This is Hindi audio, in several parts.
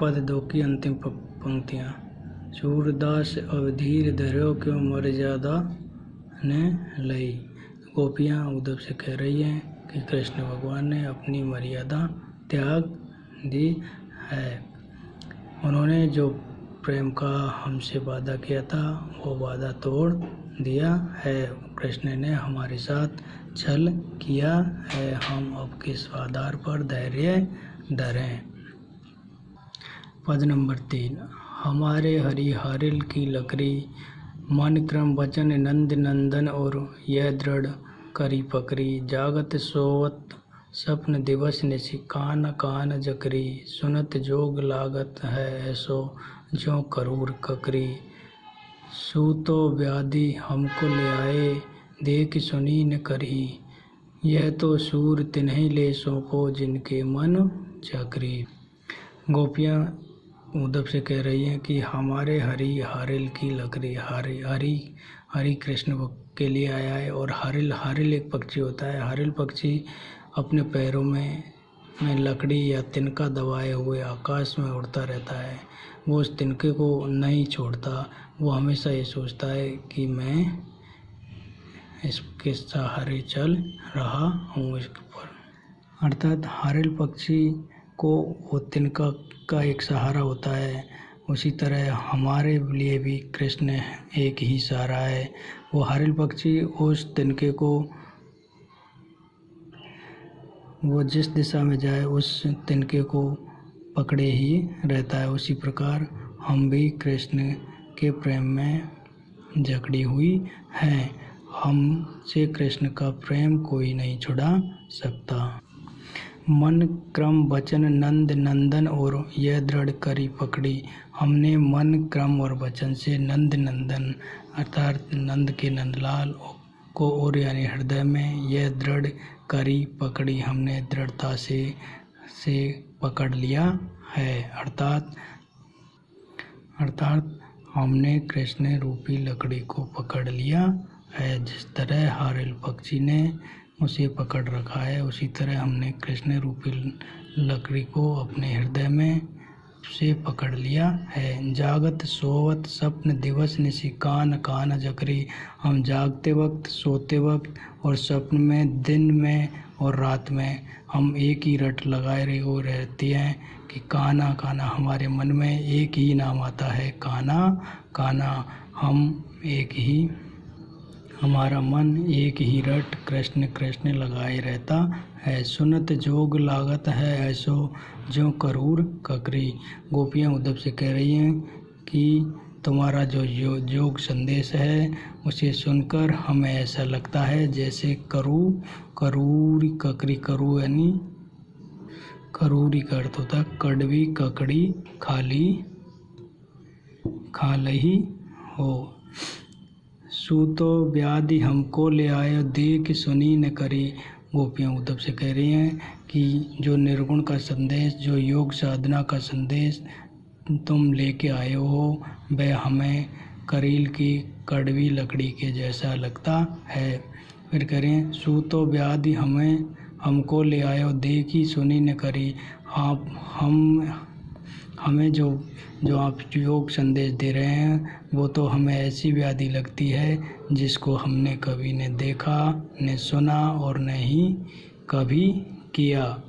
पद 2 की अंतिम पंक्तियाँ। सूरदास अवधीर धर्यो क्यों मर्यादा ने लई। गोपियाँ उद्धव से कह रही हैं कि कृष्ण भगवान ने अपनी मर्यादा त्याग दी है। उन्होंने जो प्रेम का हमसे वादा किया था वो वादा तोड़ दिया है। कृष्ण ने हमारे साथ छल किया है। हम अब किस आधार पर धैर्य धरें। पद नंबर 3। हमारे हरि हारिल की लकड़ी, मन क्रम वचन नंद नंदन और यह दृढ़ करी पकड़ी। जागत सोवत सपन दिवस निशि, कान कान जकरी। सुनत जोग लागत है ऐसो ज्यों करूर ककरी। सूतो व्याधि हमको ले आए, देख सुनी न करी। यह तो सूर तिन्हीं ले सौंपो, जिनके मन चक्री। गोपियाँ उद्धव से कह रही हैं कि हमारे हरि हारिल की लकड़ी, हरि कृष्ण के लिए आया है। और हारिल एक पक्षी होता है। हारिल पक्षी अपने पैरों में लकड़ी या तिनका दबाए हुए आकाश में उड़ता रहता है। वो उस तिनके को नहीं छोड़ता। वो हमेशा ये सोचता है कि मैं इसके सहारे चल रहा हूँ इसके ऊपर। अर्थात हारिल पक्षी को वो तिनका का एक सहारा होता है। उसी तरह हमारे लिए भी कृष्ण एक ही सहारा है। वो हारिल पक्षी उस तिनके को, वो जिस दिशा में जाए उस तिनके को पकड़े ही रहता है। उसी प्रकार हम भी कृष्ण के प्रेम में जकड़ी हुई हैं। हमसे कृष्ण का प्रेम कोई नहीं छुड़ा सकता। मन क्रम वचन नंद नंदन और यह दृढ़ करी पकड़ी। हमने मन क्रम और वचन से नंद नंदन अर्थात नंद के नंदलाल को और यानी हृदय में यह दृढ़ करी पकड़ी। हमने दृढ़ता से पकड़ लिया है। अर्थात हमने कृष्ण रूपी लकड़ी को पकड़ लिया है। जिस तरह हारिल पक्षी ने उसे पकड़ रखा है, उसी तरह हमने कृष्ण रूपी लकड़ी को अपने हृदय में से पकड़ लिया है। जागत सोवत सपन दिवस निशि, कान कान जकरी। हम जागते वक्त, सोते वक्त और स्वप्न में, दिन में और रात में हम एक ही रट लगाए रहती हैं कि काना काना। हमारे मन में एक ही नाम आता है, काना काना। हमारा मन एक ही रट कृष्ण कृष्ण लगाए रहता है। सुनत जोग लागत है ऐसो ज्यों करूर ककरी। गोपियाँ उद्धव से कह रही हैं कि तुम्हारा जो योग संदेश है उसे सुनकर हमें ऐसा लगता है जैसे करूरी ककरी। करू यानी करूरी का अर्थ होता है कड़वी ककड़ी खा लही हो। सूतो व्याधि हमको ले आयो, देख सुनी न करी। गोपियाँ उद्धव से कह रही हैं कि जो निर्गुण का संदेश, जो योग साधना का संदेश तुम लेके आए हो वह हमें करील की कड़वी लकड़ी के जैसा लगता है। फिर करें, सूतो व्याधि हमको ले आयो, देखी सुनी न करी। हमें जो आप योग संदेश दे रहे हैं वो तो हमें ऐसी व्याधि लगती है जिसको हमने कभी न देखा, न सुना और न ही कभी किया।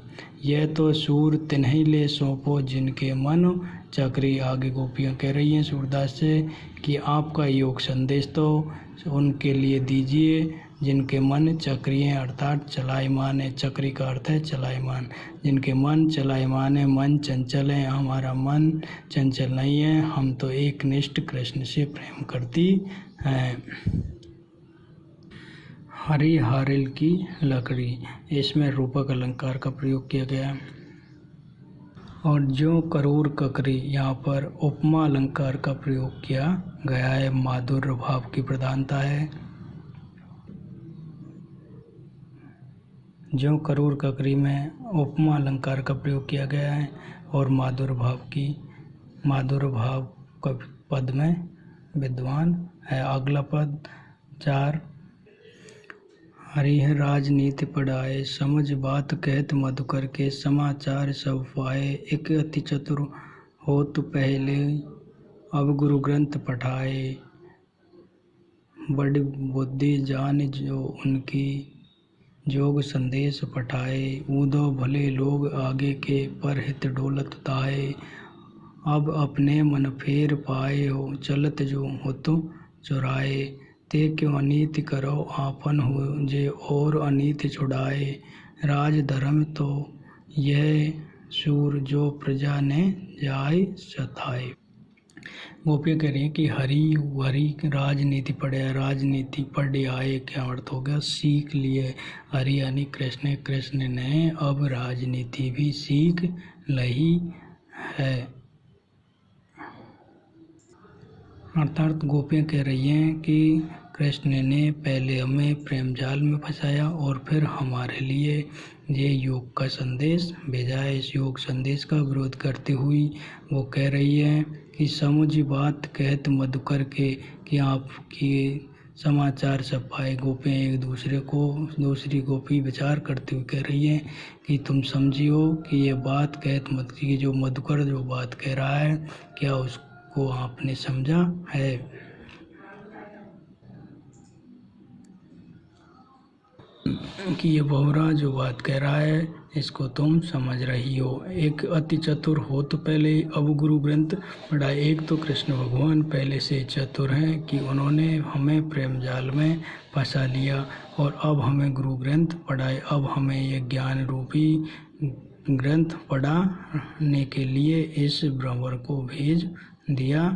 यह तो सूर तिन्हीं ले सौंपो, जिनके मन चक्री। आगे गोपियाँ कह रही हैं सूरदास से कि आपका योग संदेश तो उनके लिए दीजिए जिनके मन चक्री हैं, अर्थात चलायमान है। चक्री का अर्थ है चलायमान। जिनके मन चलायमान है, मन चंचल है। हमारा मन चंचल नहीं है, हम तो एक निष्ठ कृष्ण से प्रेम करती हैं। हरि हारिल की लकड़ी, इसमें रूपक अलंकार का प्रयोग किया गया। और जो करूर ककरी, यहाँ पर उपमा अलंकार का प्रयोग किया गया है। माधुर्य भाव की प्रधानता है। जो करूर ककरी में उपमा अलंकार का प्रयोग किया गया है और माधुर्य भाव का पद में विद्वान है। अगला पद 4। हरिह राजनीति पढ़ाए, समझ बात कहत मधुकर के। समाचार सब पाए, एक अति चतुर हो तो पहले अब गुरु ग्रंथ पठाए, बड़ी बुद्धि जान जो उनकी जोग संदेश पठाए। उदो भले लोग आगे के पर हित डोलत ताए, अब अपने मन फेर पाए हो चलत जो हो तो चुराए। ते क्यों अनीति करो आपन हो जे और अनीति छुड़ाए, राज धर्म तो यह सूर जो प्रजा ने जाय सताए। गोपियाँ कह रही हैं कि हरि राजनीति पढ़े, राजनीति पढ़े आए, क्या अर्थ हो गया, सीख लिए। हरि यानी कृष्ण, कृष्ण ने अब राजनीति भी सीख ली है। अर्थात गोपियाँ कह रही हैं कि कृष्ण ने पहले हमें प्रेम जाल में फंसाया और फिर हमारे लिए ये योग का संदेश भेजा है। इस योग संदेश का विरोध करते हुए वो कह रही हैं कि समुझ बात कहत मधुकर के, कि आपकी समाचार सब पाए। गोपियाँ एक दूसरे को, दूसरी गोपी विचार करते हुए कह रही हैं कि तुम समझियो कि ये बात कहत मत, की जो मधुकर जो बात कह रहा है, क्या उसको आपने समझा है। कि ये बहुरा जो बात कह रहा है इसको तुम समझ रही हो। एक अति चतुर हो तो पहले अब गुरु ग्रंथ पढ़ाए। एक तो कृष्ण भगवान पहले से चतुर हैं कि उन्होंने हमें प्रेम जाल में फंसा लिया और अब हमें गुरु ग्रंथ पढ़ाए। अब हमें ये ज्ञान रूपी ग्रंथ पढ़ाने के लिए इस ब्रह्मवर को भेज दिया।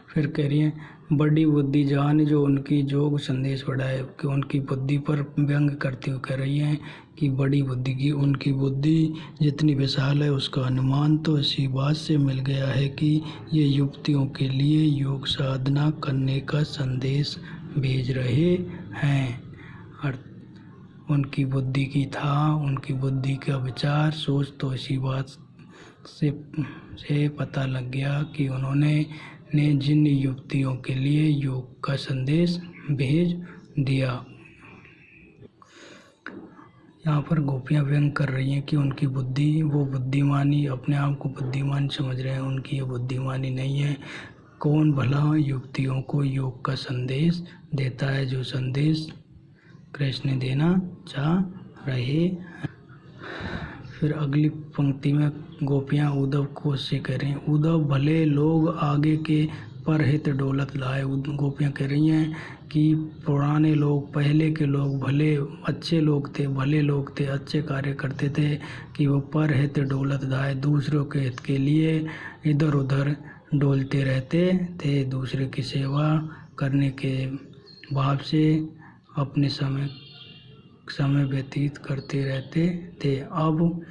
फिर कह रही है बड़ी बुद्धि जान जो उनकी जोग संदेश पढ़ाए, कि उनकी बुद्धि पर व्यंग करते हुए कह रही हैं कि बड़ी बुद्धि की, उनकी बुद्धि जितनी विशाल है उसका अनुमान तो इसी बात से मिल गया है कि ये युवतियों के लिए योग साधना करने का संदेश भेज रहे हैं। उनकी बुद्धि की था, उनकी बुद्धि का विचार सोच तो इसी बात से पता लग गया कि उन्होंने जिन युवतियों के लिए योग का संदेश भेज दिया। यहाँ पर गोपियाँ व्यंग कर रही हैं कि उनकी बुद्धि, वो बुद्धिमानी, अपने आप को बुद्धिमान समझ रहे हैं, उनकी ये बुद्धिमानी नहीं है। कौन भला युवतियों को योग का संदेश देता है, जो संदेश कृष्ण देना चाह रहे हैं। फिर अगली पंक्ति में गोपियाँ उद्धव को से कह रही हैं, उद्धव भले लोग आगे के पर हित डोलत लाए। गोपियाँ कह रही हैं कि पुराने लोग, पहले के लोग भले अच्छे लोग थे, भले लोग थे, अच्छे कार्य करते थे कि वो पर हित डोलत लाए, दूसरों के हित के लिए इधर उधर डोलते रहते थे, दूसरे की सेवा करने के भाव से अपने समय व्यतीत करते रहते थे। अब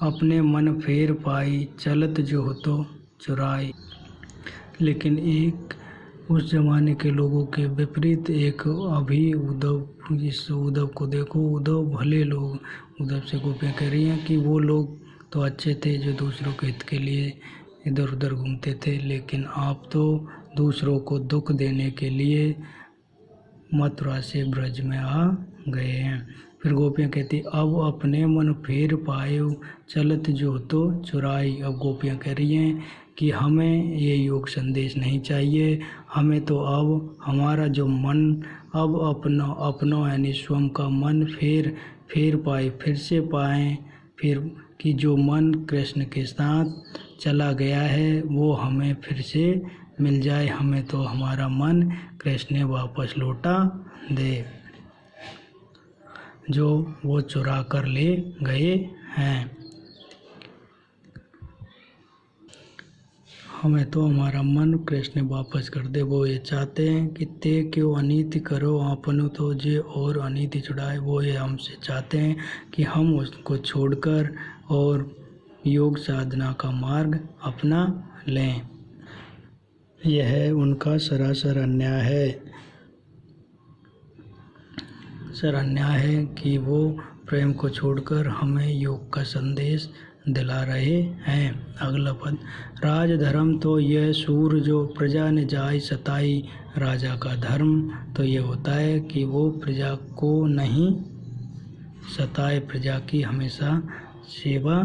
अपने मन फेर पाई चलत जो हो तो चुराई। लेकिन एक उस जमाने के लोगों के विपरीत एक अभी उद्धव, इस उद्धव को देखो, उद्धव भले लोग, उद्धव से गोपियाँ कह रही हैं कि वो लोग तो अच्छे थे जो दूसरों के हित के लिए इधर उधर घूमते थे, लेकिन आप तो दूसरों को दुख देने के लिए मथुरा से ब्रज में आ गए हैं। फिर गोपियाँ कहती अब अपने मन फेर पाए चलत जो तो चुराई। अब गोपियाँ कह रही हैं कि हमें ये योग संदेश नहीं चाहिए, हमें तो अब हमारा जो मन अब अपना यानी स्वयं का मन फेर पाए, फिर से पाएँ, फिर कि जो मन कृष्ण के साथ चला गया है वो हमें फिर से मिल जाए। हमें तो हमारा मन कृष्ण वापस लौटा दे जो वो चुरा कर ले गए हैं। हमें तो हमारा मन कृष्ण वापस कर दे। वो ये चाहते हैं कि ते क्यों अनीति करो आपनो तो जे और अनीति छुड़ाए। वो ये हमसे चाहते हैं कि हम उसको छोड़कर और योग साधना का मार्ग अपना लें। यह उनका सरासर अन्याय है। अन्याय है कि वो प्रेम को छोड़कर हमें योग का संदेश दिला रहे हैं। अगला पद, राज धर्म तो यह सूर जो प्रजा ने जाय सताई। राजा का धर्म तो ये होता है कि वो प्रजा को नहीं सताए, प्रजा की हमेशा सेवा